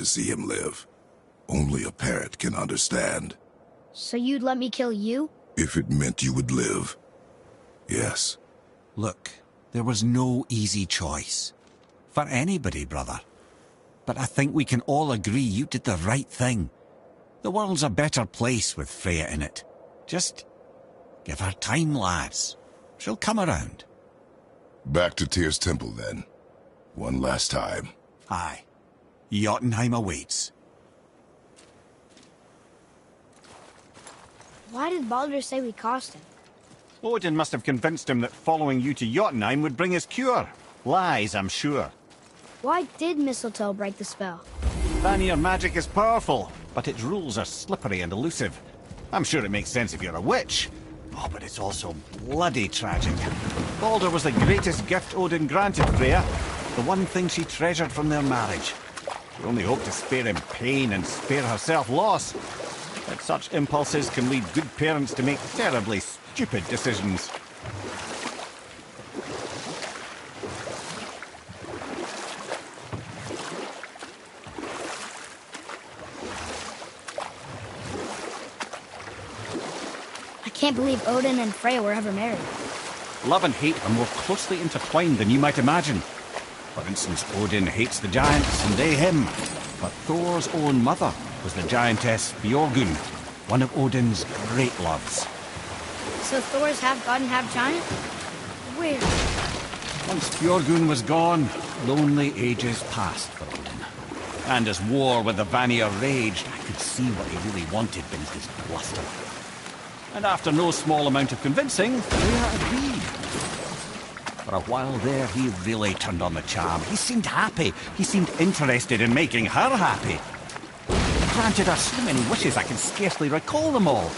to see him live. Only a parent can understand. So you'd let me kill you? If it meant you would live. Yes. Look, there was no easy choice. For anybody, brother. But I think we can all agree you did the right thing. The world's a better place with Freya in it. Just give her time, lads. She'll come around. Back to Tyr's temple, then. One last time. Aye. Jotunheim awaits. Why did Baldur say we cost him? Odin must have convinced him that following you to Jotunheim would bring his cure. Lies, I'm sure. Why did mistletoe break the spell? Vanir magic is powerful, but its rules are slippery and elusive. I'm sure it makes sense if you're a witch. Oh, but it's also bloody tragic. Baldur was the greatest gift Odin granted Freya. The one thing she treasured from their marriage. She only hoped to spare him pain and spare herself loss. But such impulses can lead good parents to make terribly stupid decisions. I can't believe Odin and Freya were ever married. Love and hate are more closely intertwined than you might imagine. For instance, Odin hates the giants and they him. But Thor's own mother was the giantess Björgund, one of Odin's great loves. So Thor's half god and half giant? Weird. Once Björgund was gone, lonely ages passed for Odin. And as war with the Vanir raged, I could see what he really wanted beneath his bluster. And after no small amount of convincing, Freya agreed. For a while there, he really turned on the charm. He seemed happy. He seemed interested in making her happy. He granted her so many wishes I can scarcely recall them all.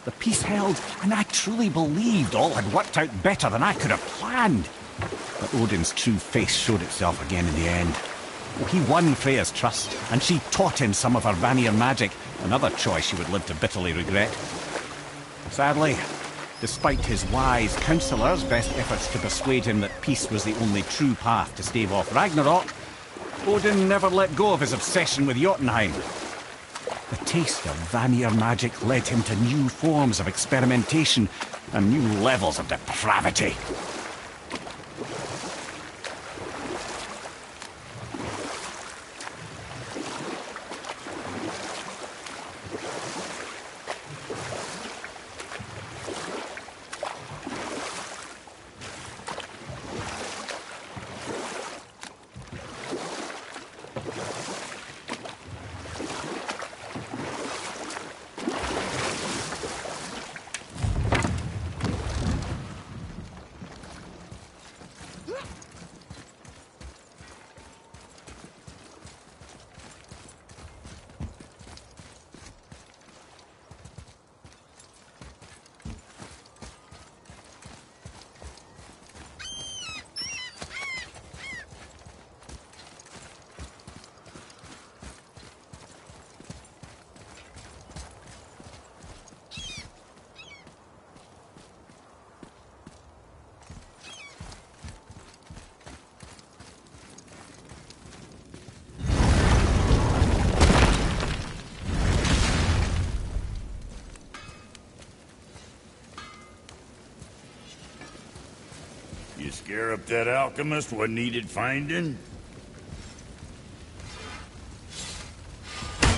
The peace held, and I truly believed all had worked out better than I could have planned. But Odin's true face showed itself again in the end. He won Freya's trust, and she taught him some of her Vanir magic, another choice she would live to bitterly regret. Sadly, despite his wise counsellors' best efforts to persuade him that peace was the only true path to stave off Ragnarok, Odin never let go of his obsession with Jotunheim. The taste of Vanir magic led him to new forms of experimentation and new levels of depravity. You scare up that alchemist what needed finding?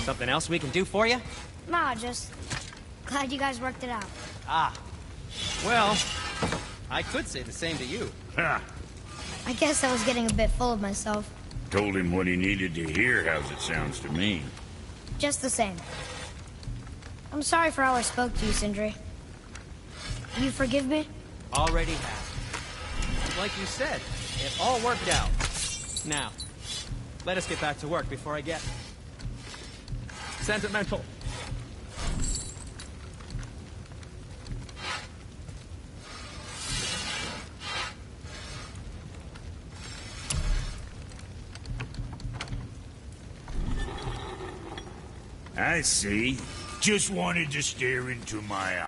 Something else we can do for you? Nah, just glad you guys worked it out. Ah. Well, I could say the same to you. Ha! I guess I was getting a bit full of myself. Told him what he needed to hear, how's it sounds to me. Just the same. I'm sorry for how I spoke to you, Sindri. You forgive me? Already have. Like you said, it all worked out. Now, let us get back to work before I get sentimental. I see. Just wanted to stare into my eye.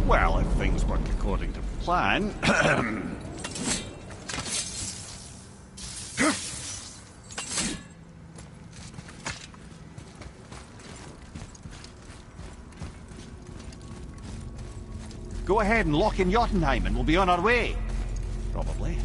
Well, if things work according to plan... Go ahead and lock in Jotunheim and we'll be on our way. Probably.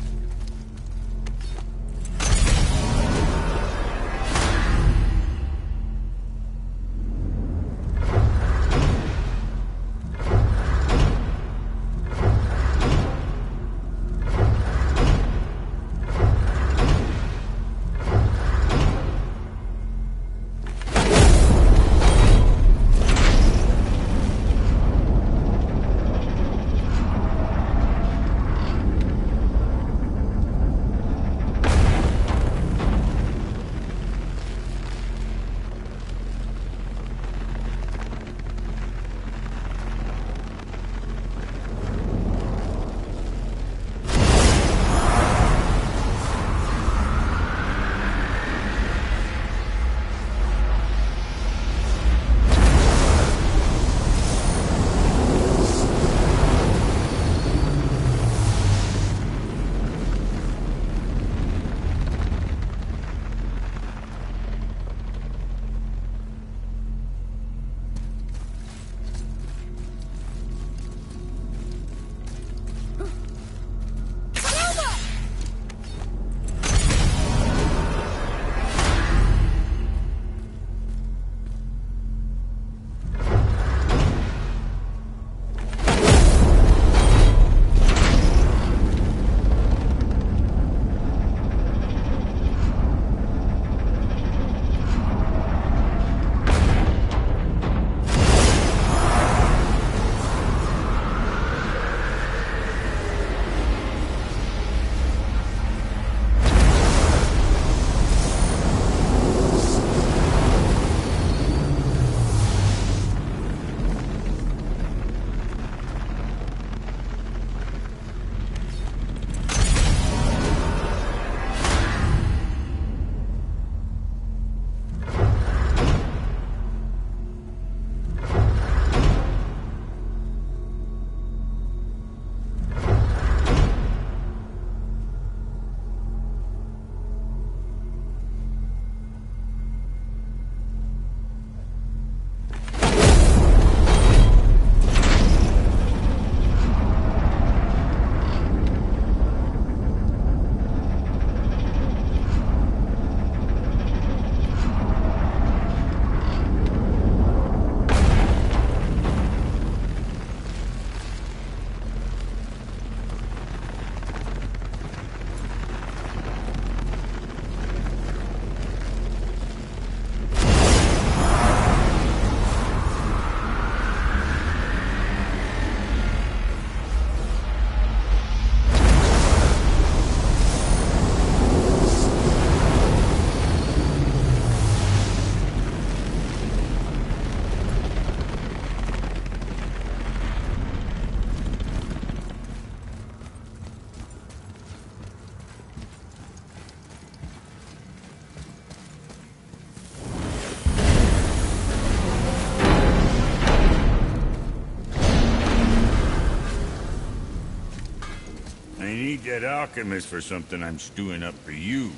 need that alchemist for something I'm stewing up for you.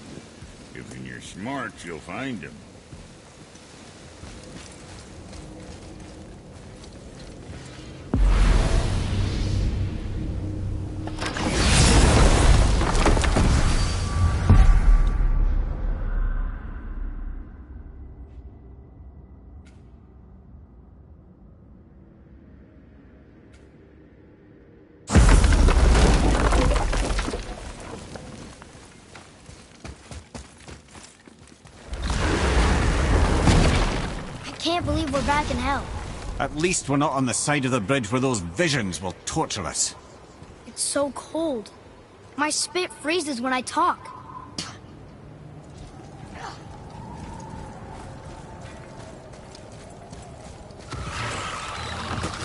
If you're smart, you'll find him. I can't believe we're back in hell. At least we're not on the side of the bridge where those visions will torture us. It's so cold. My spit freezes when I talk.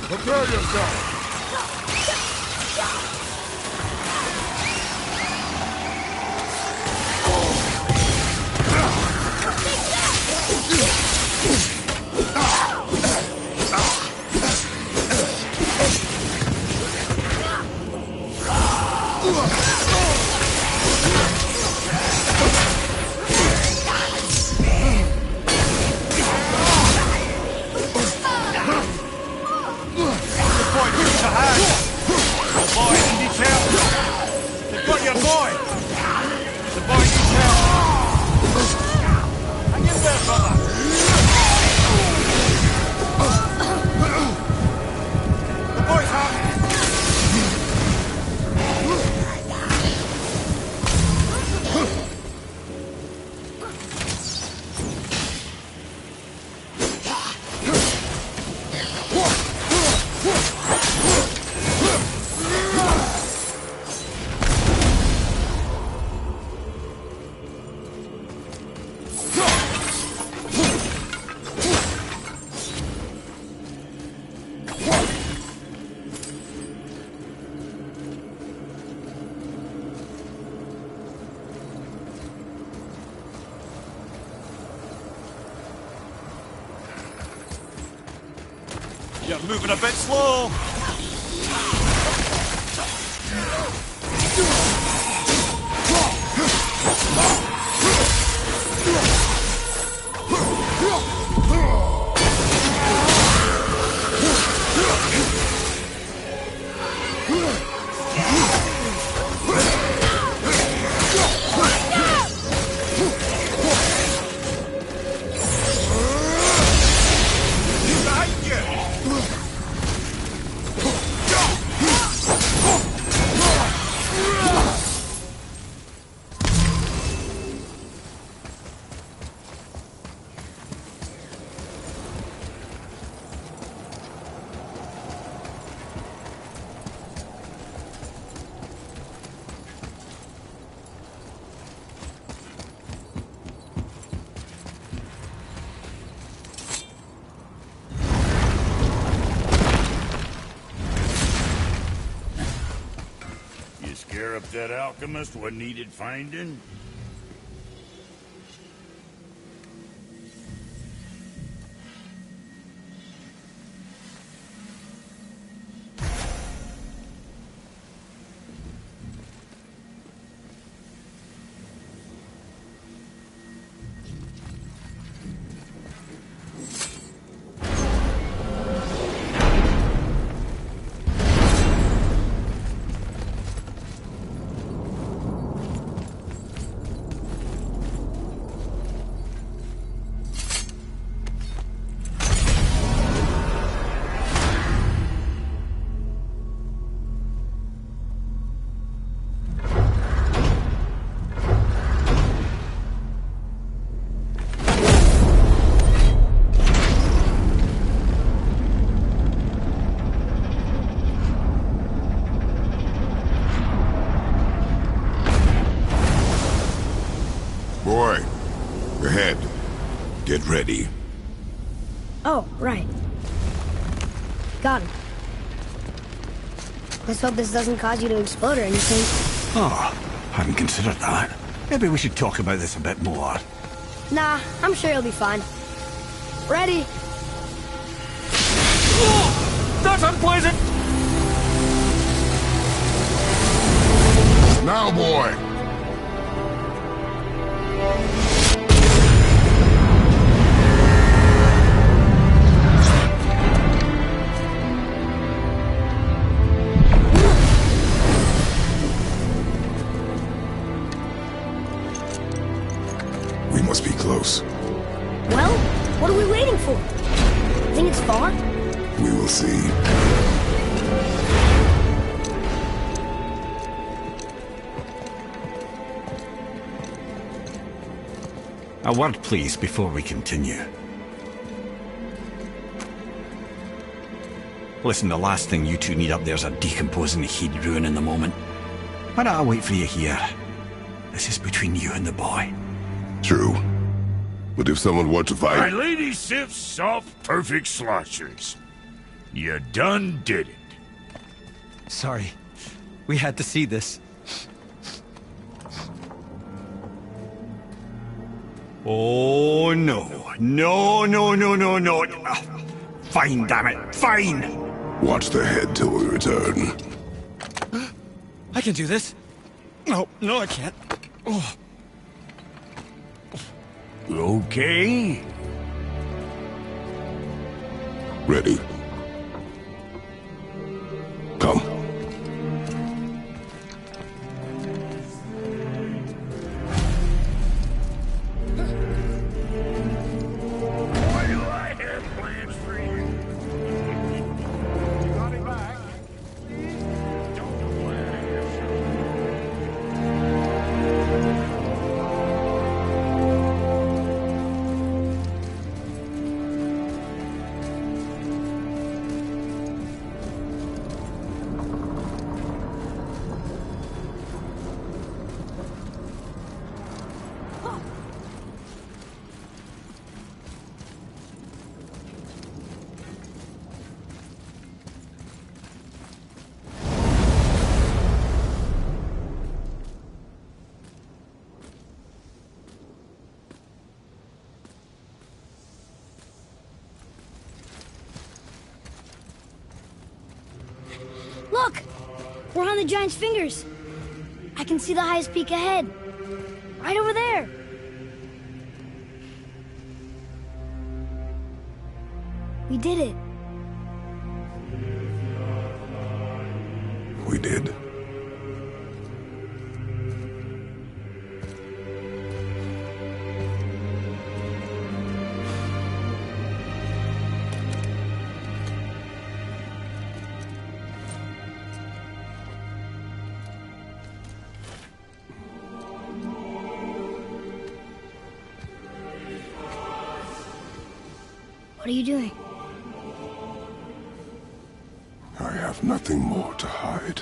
Prepare yourself! The boy needs help! They've got your boy! The boy needs help! Hang in there, brother! The boy's hurt! You're moving a bit slow. Scare up that alchemist what needed finding? Boy, ahead. Get ready. Oh, right. Got him. Let's hope this doesn't cause you to explode or anything. Oh, hadn't considered that. Maybe we should talk about this a bit more. Nah, I'm sure you'll be fine. Ready? Oh, that's unpleasant! Now, boy! We must be close. Well, what are we waiting for? Think it's far? We will see. A word, please, before we continue. Listen, the last thing you two need up there's a decomposing heat ruining the moment. Why don't I wait for you here? This is between you and the boy. True. But if someone were to My fight... lady sips soft, perfect sloshers. You done did it. Sorry. We had to see this. Oh, no. No, no, no, no, no. Fine, damn it. Fine! Watch the head till we return. I can do this. No, I can't. Oh. Okay? Ready. Come. Why do I have plans for you? Got it back. Don't plan yourself. Look! We're on the giant's fingers. I can see the highest peak ahead. Right over there. We did it. We did. What are you doing? I have nothing more to hide.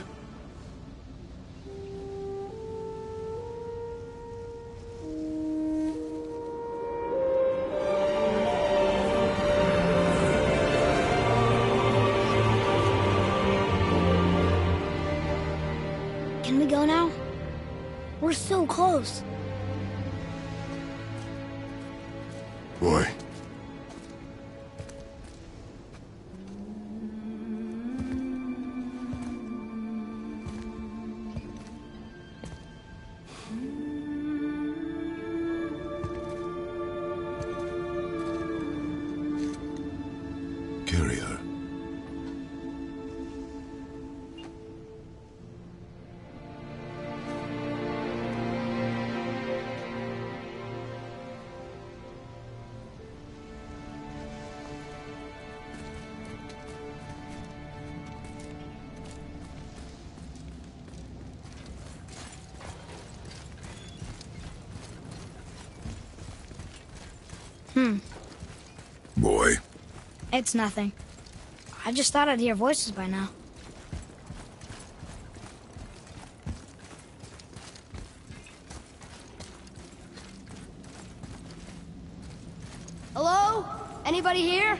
Can we go now? We're so close. Boy. Carry her. Boy. It's nothing. I just thought I'd hear voices by now. Hello? Anybody here?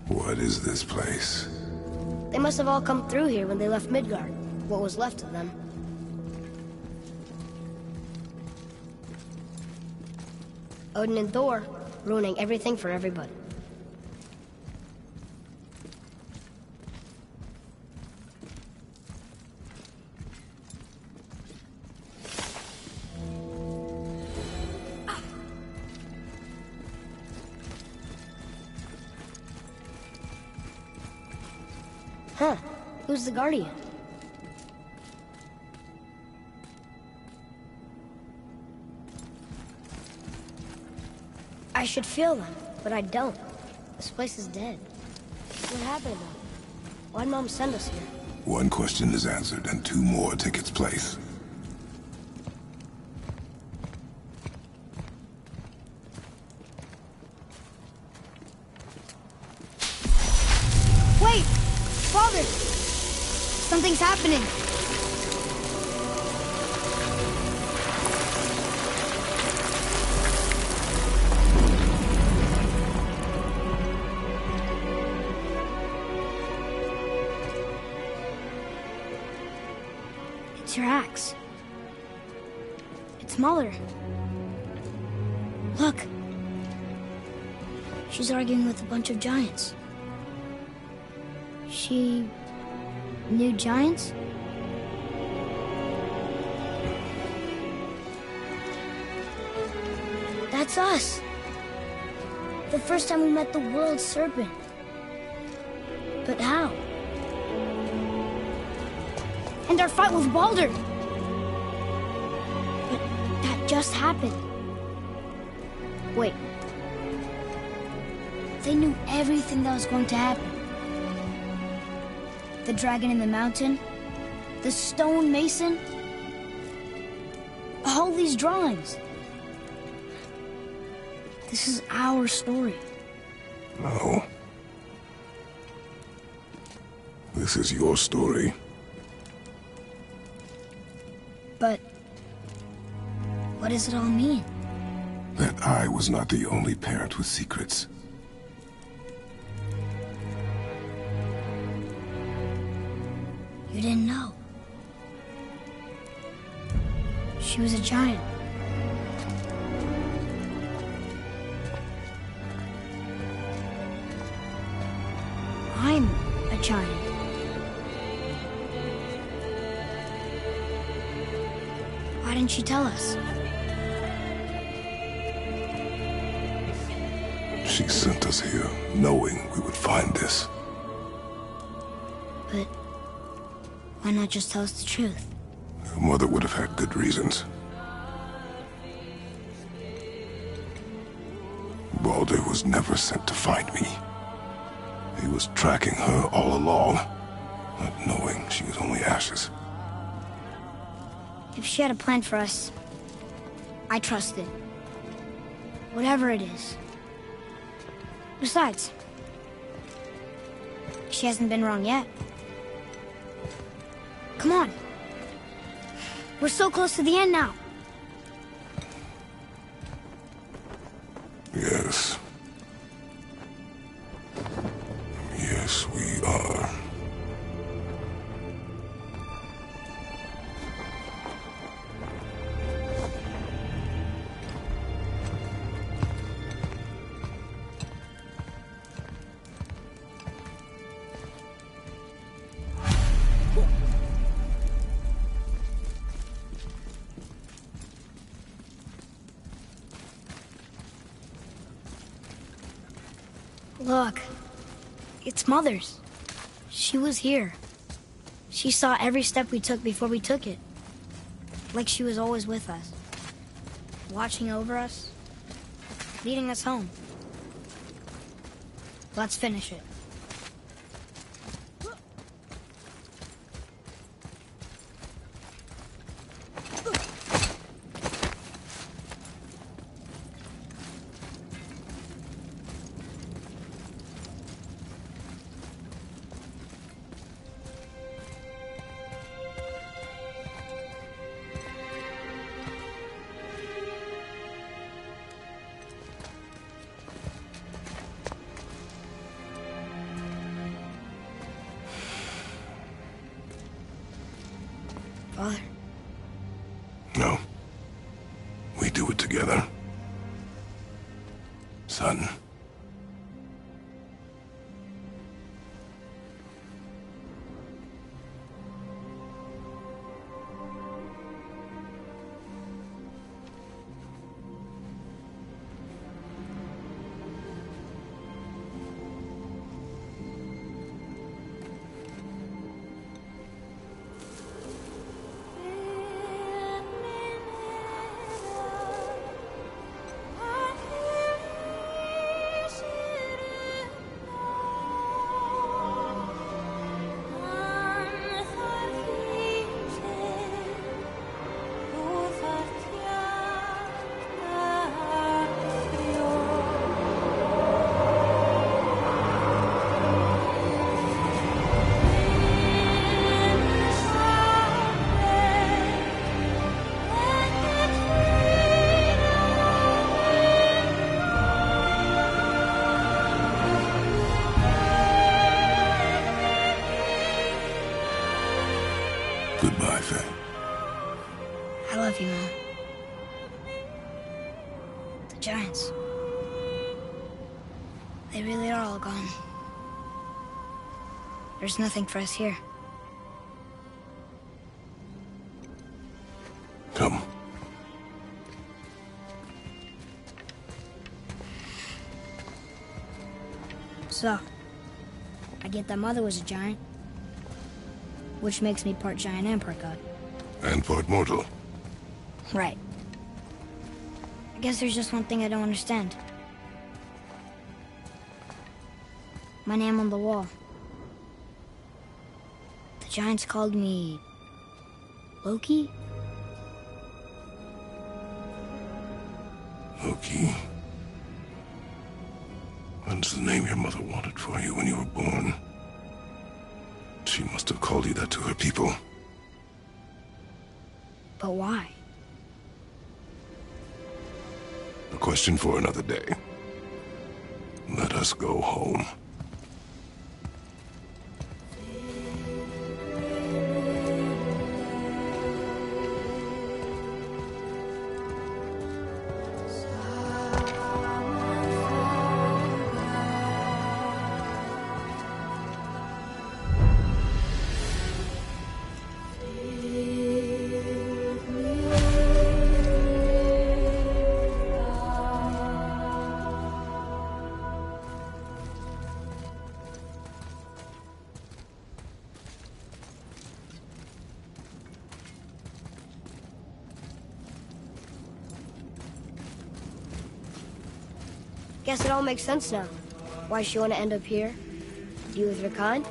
What is this place? They must have all come through here when they left Midgard. What was left of them. Odin and Thor, ruining everything for everybody. Huh. Who's the Guardian? I should feel them, but I don't. This place is dead. What happened to them? Why'd Mom send us here? One question is answered and two more take its place. Wait! Father! Something's happening. It's your axe. It's Muller. Look. She's arguing with a bunch of giants. She knew giants? That's us. The first time we met the world serpent. But how? And our fight with Baldur. But that just happened. Wait. They knew everything that was going to happen. The dragon in the mountain, the stone mason, all these drawings. This is our story. No. This is your story. But what does it all mean? That I was not the only parent with secrets. You didn't know. She was a giant. I'm a giant. Why didn't she tell us? She sent us here, knowing we would find this. But why not just tell us the truth? Your mother would have had good reasons. Baldur was never sent to find me. He was tracking her all along, not knowing she was only ashes. If she had a plan for us, I trust it. Whatever it is. Besides, she hasn't been wrong yet. Come on. We're so close to the end now. Yes. Yes, we are. Look, it's Mother's. She was here. She saw every step we took before we took it. Like she was always with us. Watching over us. Leading us home. Let's finish it. Father. No. We do it together. Son. Goodbye, Faye. I love you, Mom. The giants. They really are all gone. There's nothing for us here. Come. So, I get that Mother was a giant, which makes me part giant and part god. And part mortal. Right. I guess there's just one thing I don't understand. My name on the wall. The giants called me... Loki? Loki. That's the name your mother wanted for you when you were born. She must have called you that to her people. But why? A question for another day. Let us go home. Guess it all makes sense now. Why she want to end up here? Be with her kind?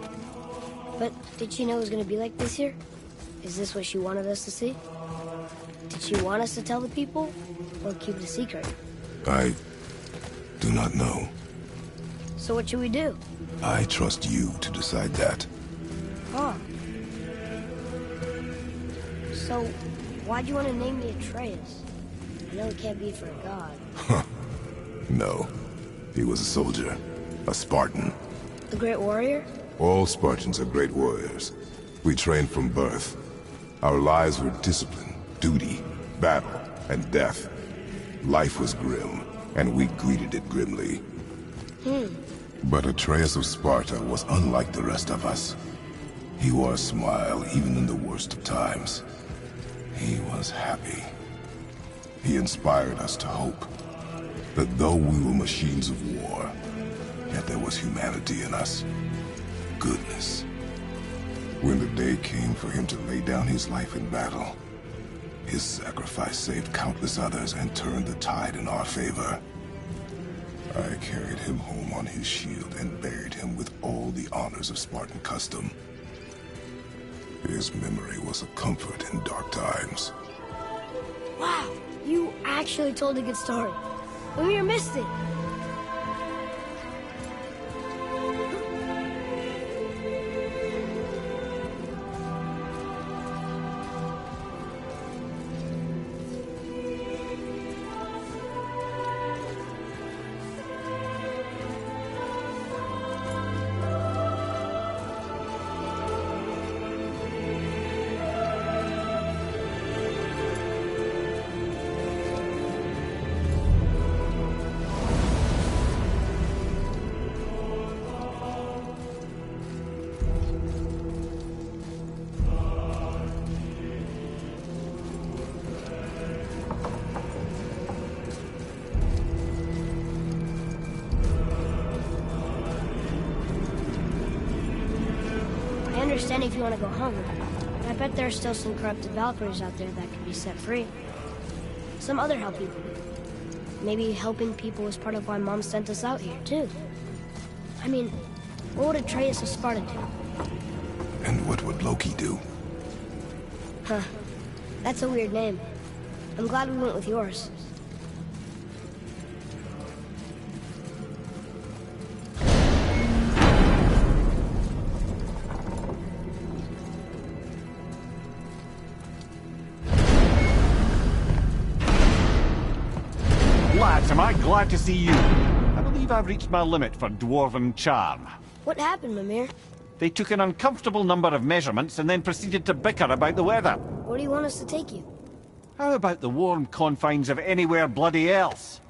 But did she know it was going to be like this here? Is this what she wanted us to see? Did she want us to tell the people? Or keep it a secret? I do not know. So what should we do? I trust you to decide that. Oh. So, why'd you want to name me Atreus? I know it can't be for a god. No. He was a soldier. A Spartan. The great warrior? All Spartans are great warriors. We trained from birth. Our lives were discipline, duty, battle, and death. Life was grim, and we greeted it grimly. But Atreus of Sparta was unlike the rest of us. He wore a smile even in the worst of times. He was happy. He inspired us to hope that though we were machines of war, yet there was humanity in us. Goodness. When the day came for him to lay down his life in battle, his sacrifice saved countless others and turned the tide in our favor. I carried him home on his shield and buried him with all the honors of Spartan custom. His memory was a comfort in dark times. Wow, you actually told a good story. We missed it. I understand if you want to go home, but I bet there are still some corrupted Valkyries out there that could be set free. Some other help people. Maybe helping people was part of why Mom sent us out here, too. I mean, what would Atreus of Sparta do? And what would Loki do? Huh. That's a weird name. I'm glad we went with yours. Lads, am I glad to see you. I believe I've reached my limit for dwarven charm. What happened, Mimir? They took an uncomfortable number of measurements and then proceeded to bicker about the weather. Where do you want us to take you? How about the warm confines of anywhere bloody else?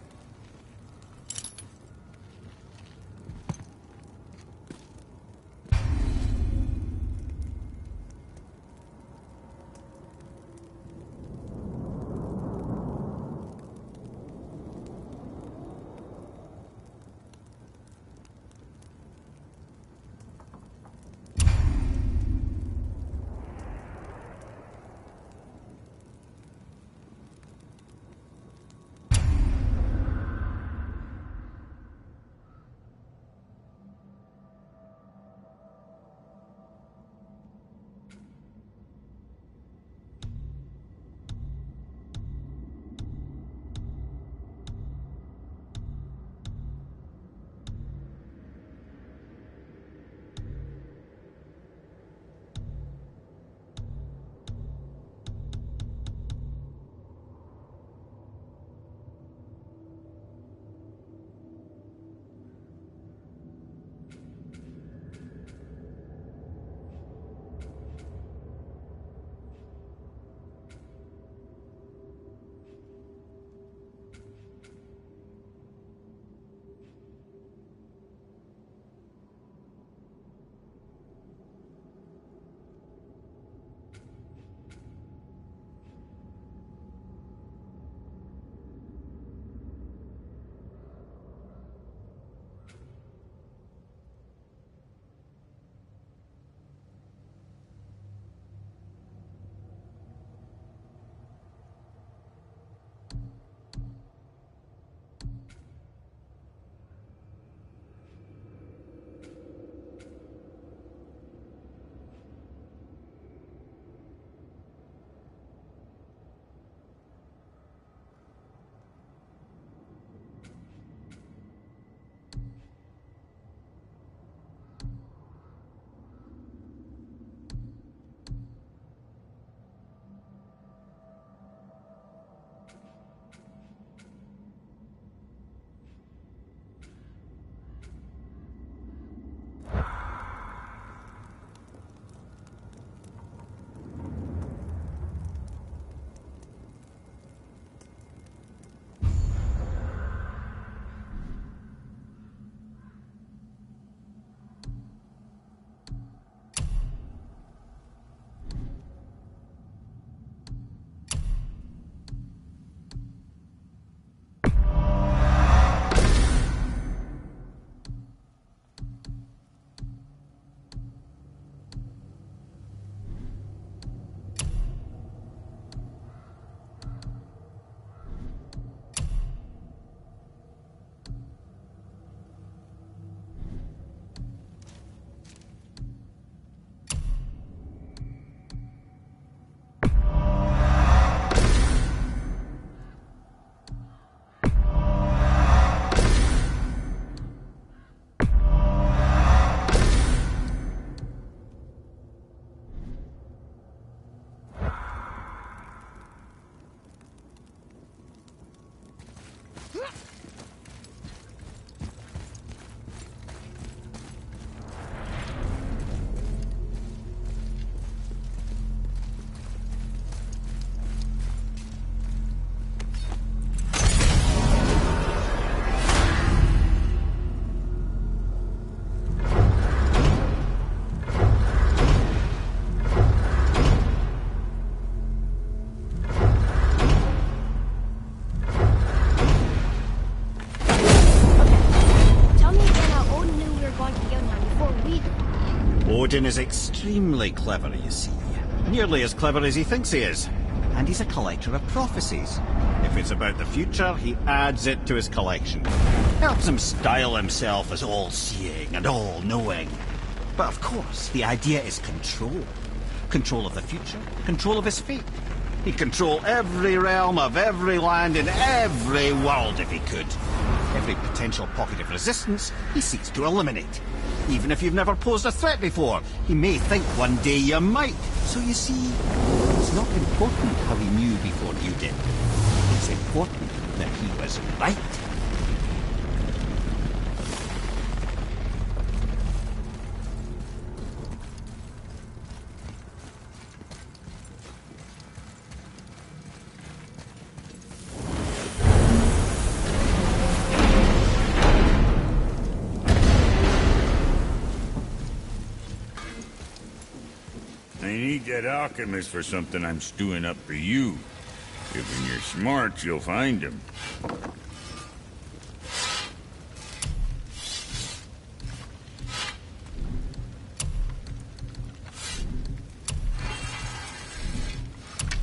Odin is extremely clever, you see. Nearly as clever as he thinks he is. And he's a collector of prophecies. If it's about the future, he adds it to his collection. Helps him style himself as all-seeing and all-knowing. But of course, the idea is control. Control of the future, control of his fate. He'd control every realm of every land in every world if he could. Every potential pocket of resistance, he seeks to eliminate. Even if you've never posed a threat before, he may think one day you might. So you see, it's not important how he knew before you did. It's important that he was right. I need that alchemist for something I'm stewing up for you. If when you're smart, you'll find him.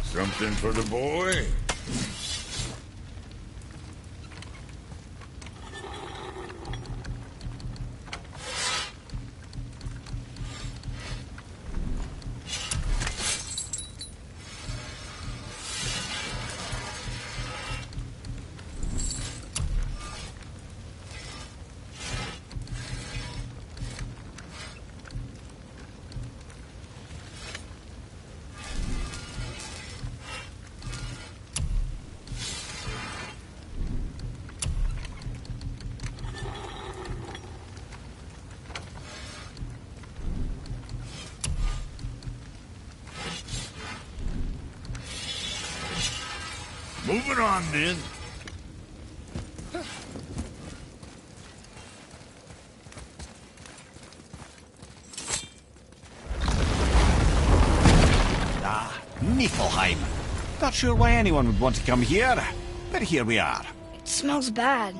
Something for the boy? Moving on, then. Ah, Niflheim. Not sure why anyone would want to come here, but here we are. It smells bad.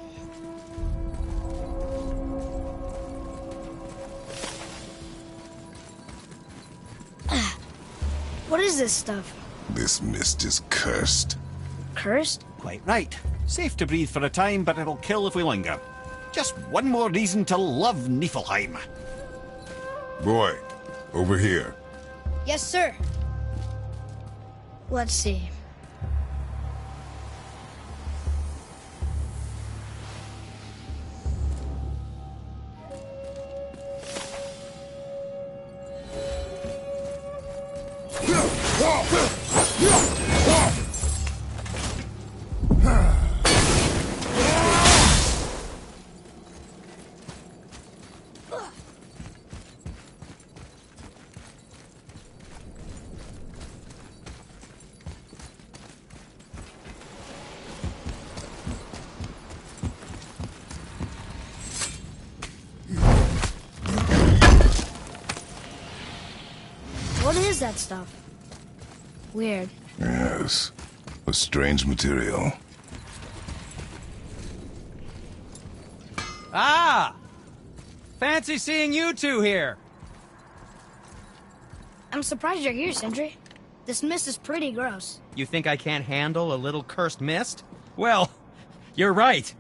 What is this stuff? This mist is cursed. Cursed? Quite right. Safe to breathe for a time, but it'll kill if we linger. Just one more reason to love Niflheim. Boy, over here. Yes, sir. Let's see. What is that stuff? Weird. Yes. A strange material. Ah! Fancy seeing you two here. I'm surprised you're here, Sindri. This mist is pretty gross. You think I can't handle a little cursed mist? Well, you're right.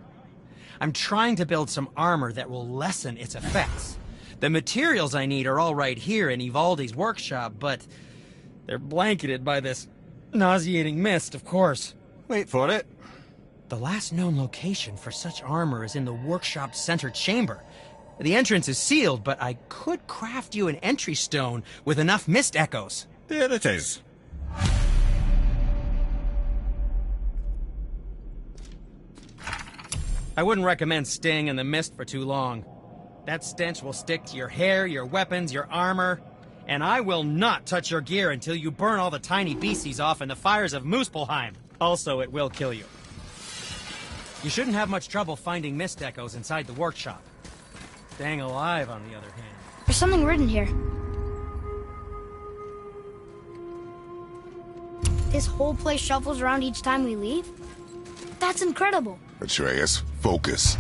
I'm trying to build some armor that will lessen its effects. The materials I need are all right here in Ivaldi's workshop, but they're blanketed by this nauseating mist, of course. Wait for it. The last known location for such armor is in the workshop's center chamber. The entrance is sealed, but I could craft you an entry stone with enough mist echoes. There it is. I wouldn't recommend staying in the mist for too long. That stench will stick to your hair, your weapons, your armor, and I will not touch your gear until you burn all the tiny beasties off in the fires of Muspelheim. Also, it will kill you. You shouldn't have much trouble finding mist echoes inside the workshop. Staying alive, on the other hand. There's something written here. This whole place shuffles around each time we leave? That's incredible. Atreus, focus.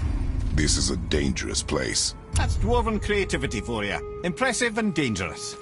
This is a dangerous place. That's dwarven creativity for you. Impressive and dangerous.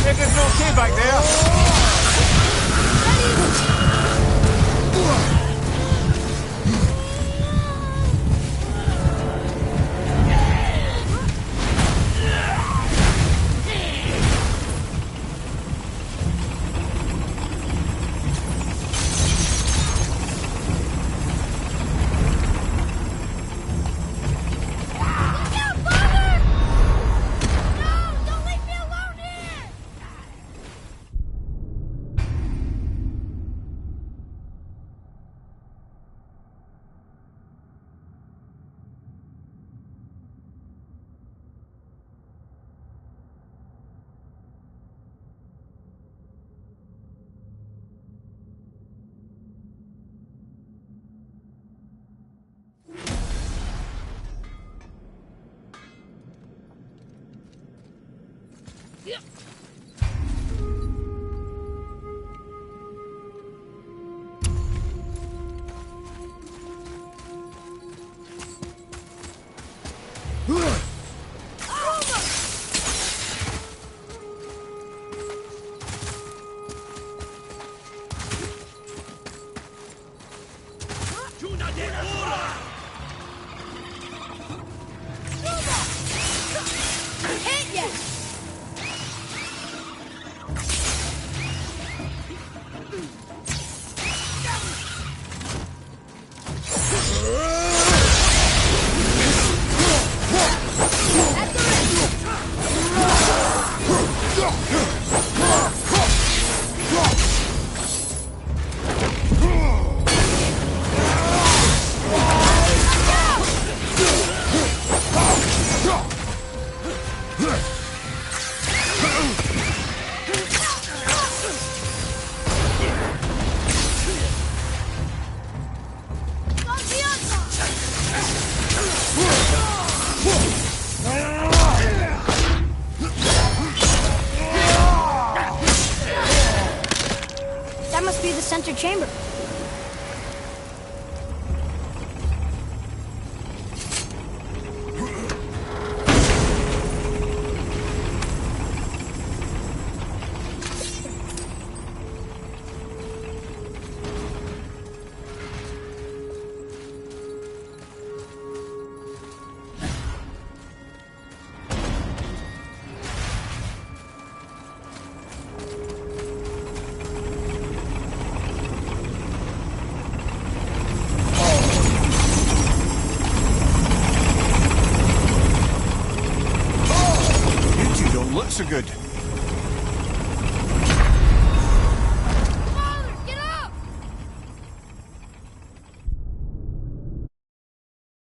Everything okay back there?